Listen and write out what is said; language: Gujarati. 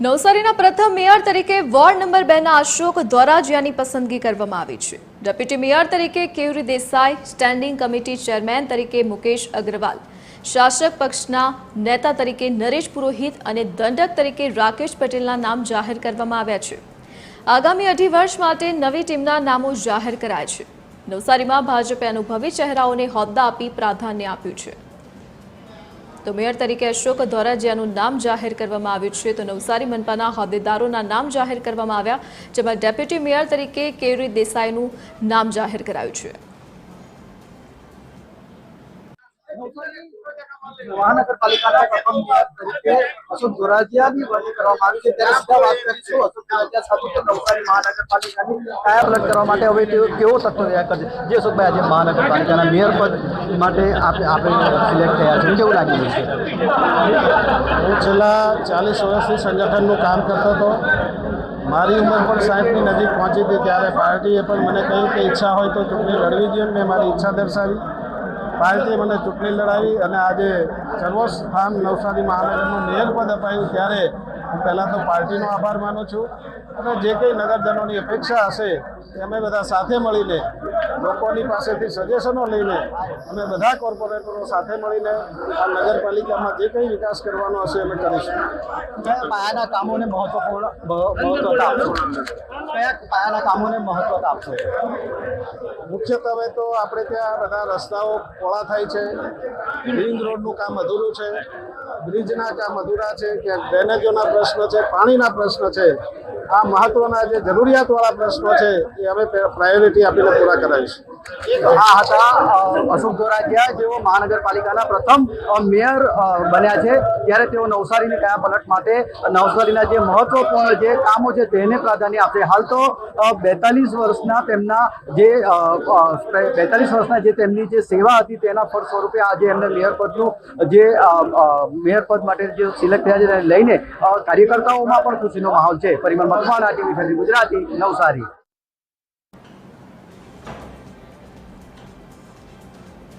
નવસારીના પ્રથમ મેયર તરીકે વોર્ડ નંબર 2 ના અશોક ધોરાજીયાની પસંદગી કરવામાં આવી છે। ડેપ્યુટી મેયર તરીકે કેયુરી દેસાઈ, સ્ટેન્ડિંગ કમિટી ચેરમેન તરીકે મુકેશ અગ્રવાલ, શાસક પક્ષના નેતા તરીકે નરેશ પુરોહિત અને દંડક તરીકે રાકેશ પટેલના નામ જાહેર કરવામાં આવ્યા છે। આગામી 2.5 વર્ષ માટે નવી ટીમના નામો જાહેર કરાયા છે। નવસારીમાં ભાજપે અનુભવી ચહેરાઓને હોદ્દા આપી પ્રાધાન્ય આપ્યું છે। तो मेयर तरीके अशोक धोराजियाનું नाम जाहिर કરવામાં આવ્યું છે। तो नवसारी मनपाના હોદ્દેદારોના નામ જાહેર કરવામાં આવ્યા, જેમાં ડેપ્યુટી મેયર તરીકે કેયુરી દેસાઈનું નામ જાહેર કરાયું છે। મહાનગરપાલિકાના પ્રથમ મેયર તરીકે અશોક ધોરાજીયાની વરણી કરવામાં આવી છે। ત્યારે સીધા વાત કરીશું અશોક ધોરાજીયા સાથે કે નવસારી મહાનગરપાલિકાની કાયા પલટ કરવા માટે હવે કેવો તત્વ રહ્યા કરશે। જે અશોકભાઈ, આજે મહાનગરપાલિકાના મેયર પદ માટે આપણે સિલેક્ટ થયા છે, કેવું લાગી રહ્યું છે? હું છેલ્લા 40 વર્ષથી સંગઠનનું કામ કરતો હતો। મારી ઉંમર પણ 60ની નજીક પહોંચી હતી ત્યારે પાર્ટીએ પણ મને કહ્યું કે ઈચ્છા હોય તો ચૂંટણી લડવી જોઈએ। મેં મારી ઈચ્છા દર્શાવી, પાર્ટીએ મને ચૂંટણી લડાવી અને આજે સર્વોચ્ચ નવસારી મહાનગરનું મેયર પદ અપાયું ત્યારે હું પહેલાં તો પાર્ટીનો આભાર માનું છું અને જે કંઈ નગરજનોની અપેક્ષા હશે તે અમે બધા સાથે મળીને, લોકોની પાસેથી સજેશનો લઈને અમે બધા કોર્પોરેટરો સાથે મળીને આ નગરપાલિકામાં જે કંઈ વિકાસ કરવાનો હશે અમે કરીશું। કયા પાયાના કામોને મહત્વતા આપશો? કયા પાયાના કામોને મહત્વતા આપશો? મુખ્યત્વે તો આપણે ત્યાં બધા રસ્તાઓ પહોળા થાય છે, રિંગ રોડનું કામ અધૂરું છે, બ્રિજના કામ અધૂરા છે, ક્યાંક ડ્રેનેજોના પ્રશ્ન છે, પાણીના પ્રશ્ન છે। આ મહત્વના જે જરૂરિયાતવાળા પ્રશ્નો છે એ અમે પ્રાયોરિટી આપીને પૂરા કરાવીશું। આ હતા અશોક ધોરાજીયા, જેઓ મહાનગરપાલિકાના પ્રથમ મેયર બન્યા છે। ત્યારે તેઓ નવસારીની કાયા પલટ માટે નવસારીના જે મહત્વપૂર્ણ જે કામો છે તેને પ્રાધાન્ય આપશે। હાલ તો 42 વર્ષના તેમના જે તેમની જે સેવા હતી તેના ફળ સ્વરૂપે આજે એમને મેયર પદનું જે મેયર પદ માટે જે સિલેક્ટ થયા છે તેને લઈને કાર્યકર્તાઓમાં પણ ખુશીનો માહોલ છે। પરિમલ મકવાણા, ટીવી 20 ગુજરાતી, નવસારી।